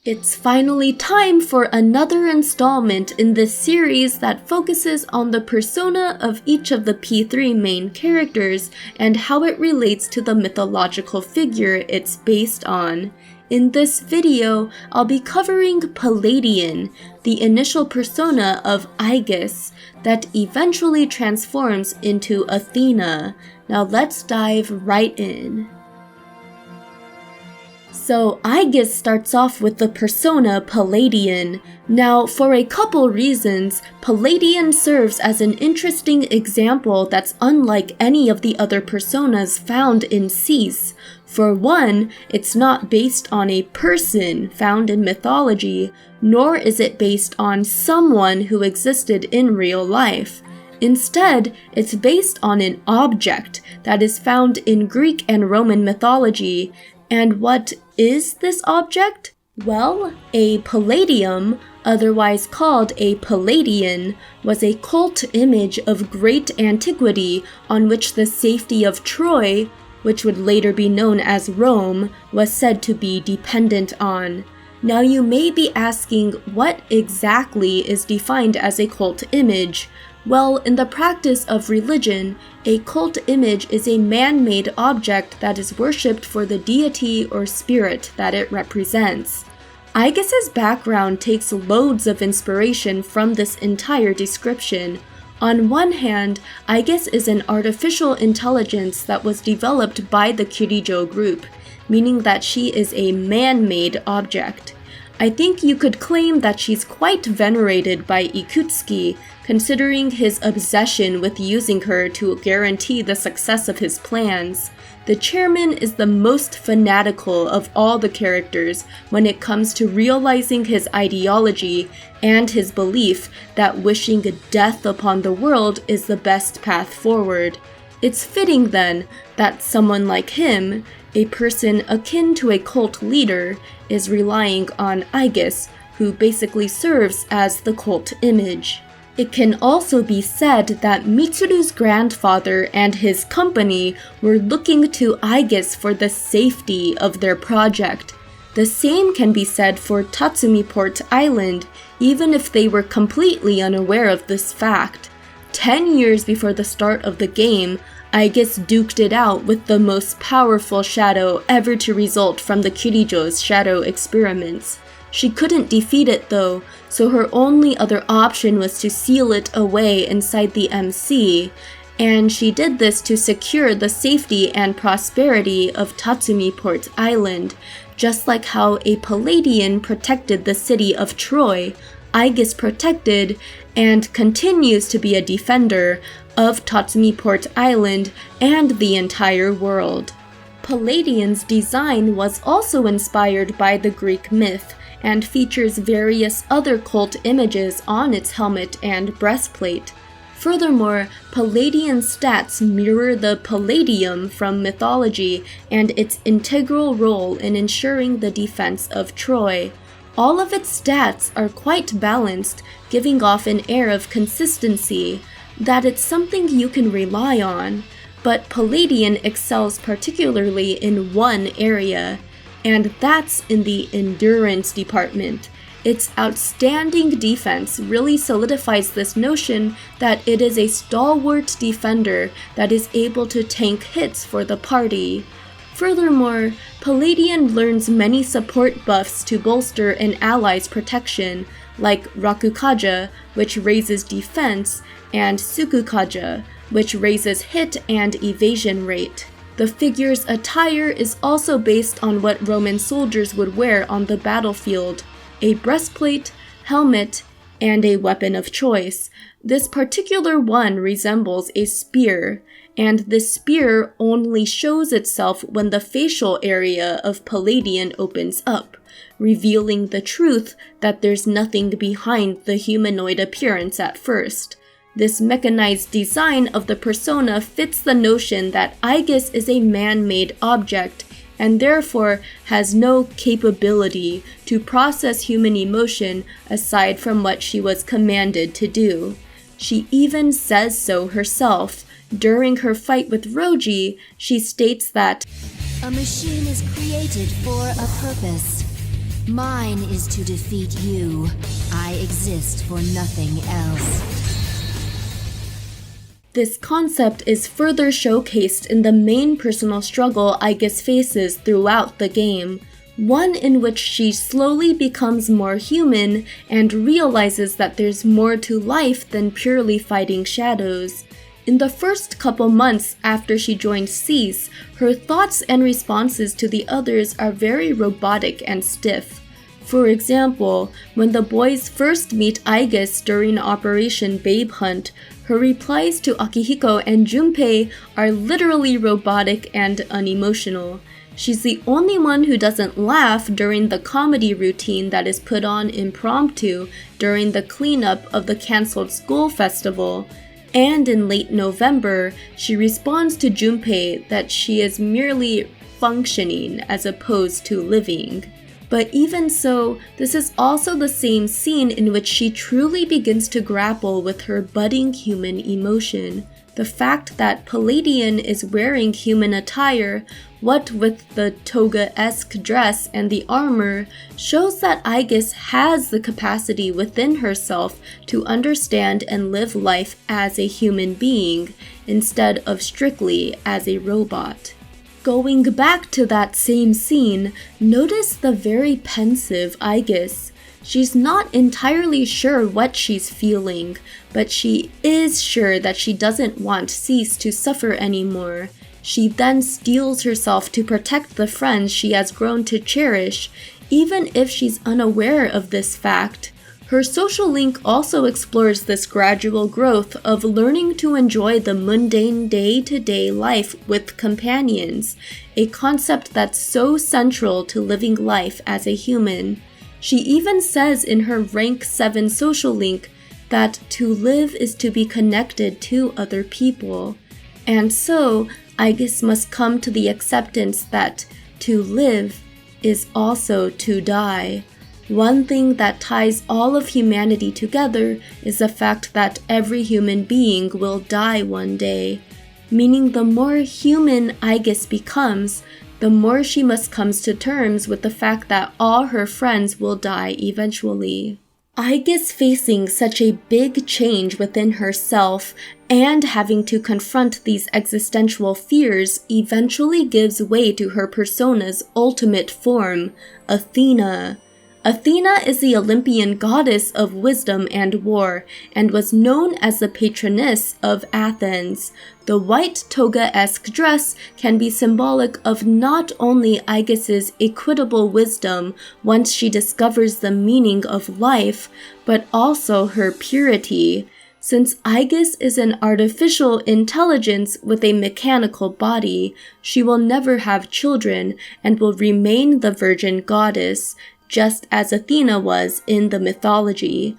It's finally time for another installment in this series that focuses on the persona of each of the P3 main characters and how it relates to the mythological figure it's based on. In this video, I'll be covering Palladion, the initial persona of Aigis, that eventually transforms into Athena. Now let's dive right in. So Aigis starts off with the persona Palladion. Now, for a couple reasons, Palladion serves as an interesting example that's unlike any of the other personas found in Cease. For one, it's not based on a person found in mythology, nor is it based on someone who existed in real life. Instead, it's based on an object that is found in Greek and Roman mythology. And what is this object? Well, a Palladium, otherwise called a Palladion, was a cult image of great antiquity on which the safety of Troy, which would later be known as Rome, was said to be dependent on. Now you may be asking, what exactly is defined as a cult image? Well, in the practice of religion, a cult image is a man-made object that is worshipped for the deity or spirit that it represents. Aigis' background takes loads of inspiration from this entire description. On one hand, Aigis is an artificial intelligence that was developed by the Kirijo group, meaning that she is a man-made object. I think you could claim that she's quite venerated by Ikutsuki, considering his obsession with using her to guarantee the success of his plans. The chairman is the most fanatical of all the characters when it comes to realizing his ideology and his belief that wishing death upon the world is the best path forward. It's fitting then that someone like him, a person akin to a cult leader, is relying on Aigis, who basically serves as the cult image. It can also be said that Mitsuru's grandfather and his company were looking to Aigis for the safety of their project. The same can be said for Tatsumi Port Island, even if they were completely unaware of this fact. 10 years before the start of the game, Aigis duked it out with the most powerful shadow ever to result from the Kirijo's shadow experiments. She couldn't defeat it though, so her only other option was to seal it away inside the MC, and she did this to secure the safety and prosperity of Tatsumi Port Island. Just like how a Palladion protected the city of Troy, Aigis protected, and continues to be a defender, of Tatsumi Port Island and the entire world. Palladion's design was also inspired by the Greek myth, and features various other cult images on its helmet and breastplate. Furthermore, Palladion's stats mirror the Palladium from mythology and its integral role in ensuring the defense of Troy. All of its stats are quite balanced, giving off an air of consistency, that it's something you can rely on. But Palladion excels particularly in one area, and that's in the endurance department. Its outstanding defense really solidifies this notion that it is a stalwart defender that is able to tank hits for the party. Furthermore, Palladion learns many support buffs to bolster an ally's protection, like Rakukaja, which raises defense, and Sukukaja, which raises hit and evasion rate. The figure's attire is also based on what Roman soldiers would wear on the battlefield: a breastplate, helmet, and a weapon of choice. This particular one resembles a spear, and this spear only shows itself when the facial area of Palladion opens up, revealing the truth that there's nothing behind the humanoid appearance at first. This mechanized design of the persona fits the notion that Aigis is a man-made object and therefore has no capability to process human emotion aside from what she was commanded to do. She even says so herself. During her fight with Roji, she states that a machine is created for a purpose. Mine is to defeat you. I exist for nothing else. This concept is further showcased in the main personal struggle Aigis faces throughout the game, one in which she slowly becomes more human and realizes that there's more to life than purely fighting shadows. In the first couple months after she joined SEAS, her thoughts and responses to the others are very robotic and stiff. For example, when the boys first meet Aigis during Operation Babe Hunt, her replies to Akihiko and Junpei are literally robotic and unemotional. She's the only one who doesn't laugh during the comedy routine that is put on impromptu during the cleanup of the cancelled school festival. And in late November, she responds to Junpei that she is merely functioning as opposed to living. But even so, this is also the same scene in which she truly begins to grapple with her budding human emotion. The fact that Palladion is wearing human attire, what with the toga-esque dress and the armor, shows that Aigis has the capacity within herself to understand and live life as a human being, instead of strictly as a robot. Going back to that same scene, notice the very pensive Aigis. She's not entirely sure what she's feeling, but she is sure that she doesn't want SEAS to suffer anymore. She then steels herself to protect the friends she has grown to cherish, even if she's unaware of this fact. Her social link also explores this gradual growth of learning to enjoy the mundane day-to-day life with companions, a concept that's so central to living life as a human. She even says in her rank 7 social link that to live is to be connected to other people. And so, Aigis must come to the acceptance that to live is also to die. One thing that ties all of humanity together is the fact that every human being will die one day, meaning the more human Aigis becomes, the more she must come to terms with the fact that all her friends will die eventually. Aigis facing such a big change within herself and having to confront these existential fears eventually gives way to her persona's ultimate form, Athena. Athena is the Olympian goddess of wisdom and war, and was known as the patroness of Athens. The white toga-esque dress can be symbolic of not only Aigis' equitable wisdom once she discovers the meaning of life, but also her purity. Since Aigis is an artificial intelligence with a mechanical body, she will never have children and will remain the virgin goddess, just as Athena was in the mythology.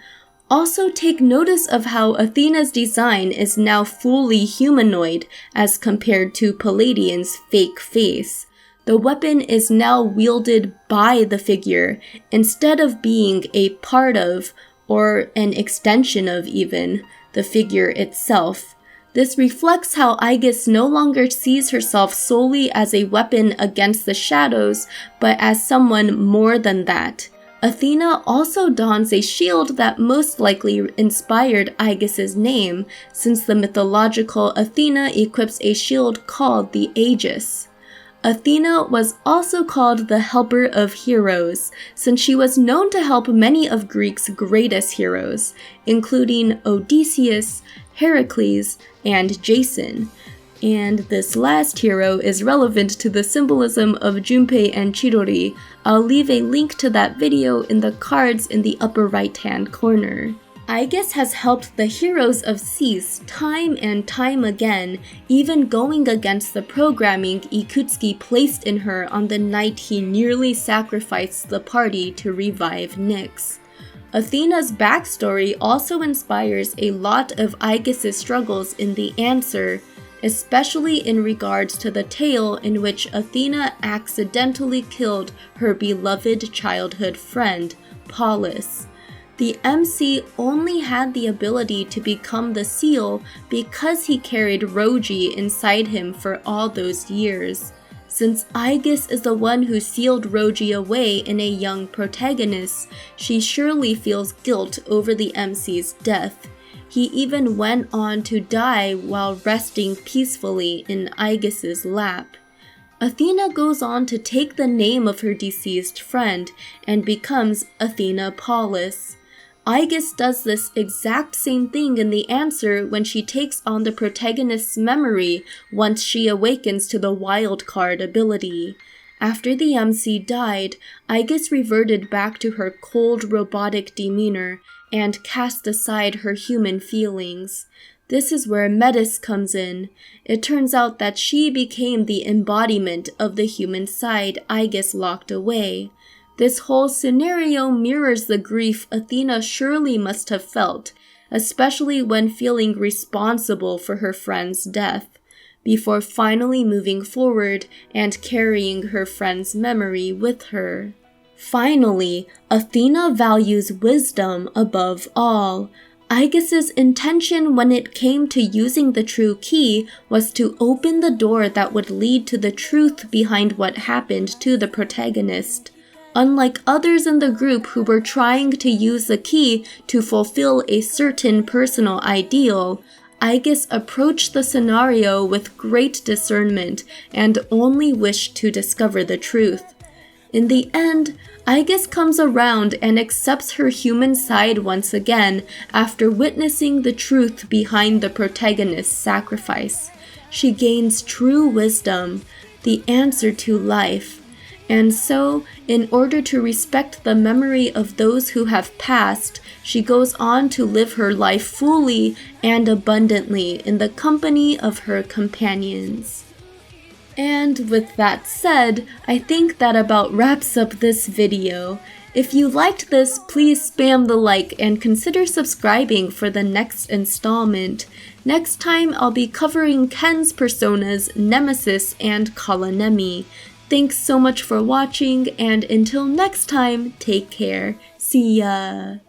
Also take notice of how Athena's design is now fully humanoid as compared to Palladion's fake face. The weapon is now wielded by the figure instead of being a part of, or an extension of even, the figure itself. This reflects how Aigis no longer sees herself solely as a weapon against the shadows, but as someone more than that. Athena also dons a shield that most likely inspired Aigis' name, since the mythological Athena equips a shield called the Aigis. Athena was also called the Helper of Heroes, since she was known to help many of Greece's greatest heroes, including Odysseus, Heracles, and Jason. And this last hero is relevant to the symbolism of Junpei and Chidori. I'll leave a link to that video in the cards in the upper right-hand corner. Aigis has helped the heroes of SEAS time and time again, even going against the programming Ikutsuki placed in her on the night he nearly sacrificed the party to revive Nyx. Athena's backstory also inspires a lot of Aigis' struggles in The Answer, especially in regards to the tale in which Athena accidentally killed her beloved childhood friend, Pallas. The MC only had the ability to become the seal because he carried Roji inside him for all those years. Since Aigis is the one who sealed Rogi away in a young protagonist, she surely feels guilt over the MC's death. He even went on to die while resting peacefully in Aigis's lap. Athena goes on to take the name of her deceased friend and becomes Athena Pallas. Aigis does this exact same thing in the answer when she takes on the protagonist's memory once she awakens to the wildcard ability. After the MC died, Aigis reverted back to her cold robotic demeanor and cast aside her human feelings. This is where Metis comes in. It turns out that she became the embodiment of the human side Aigis locked away. This whole scenario mirrors the grief Athena surely must have felt, especially when feeling responsible for her friend's death, before finally moving forward and carrying her friend's memory with her. Finally, Athena values wisdom above all. Aigis's intention when it came to using the true key was to open the door that would lead to the truth behind what happened to the protagonist. Unlike others in the group who were trying to use the key to fulfill a certain personal ideal, Aigis approached the scenario with great discernment and only wished to discover the truth. In the end, Aigis comes around and accepts her human side once again after witnessing the truth behind the protagonist's sacrifice. She gains true wisdom, the answer to life. And so, in order to respect the memory of those who have passed, she goes on to live her life fully and abundantly in the company of her companions. And with that said, I think that about wraps up this video. If you liked this, please spam the like and consider subscribing for the next installment. Next time, I'll be covering Ken's personas Nemesis and Kalanemi. Thanks so much for watching, and until next time, take care. See ya!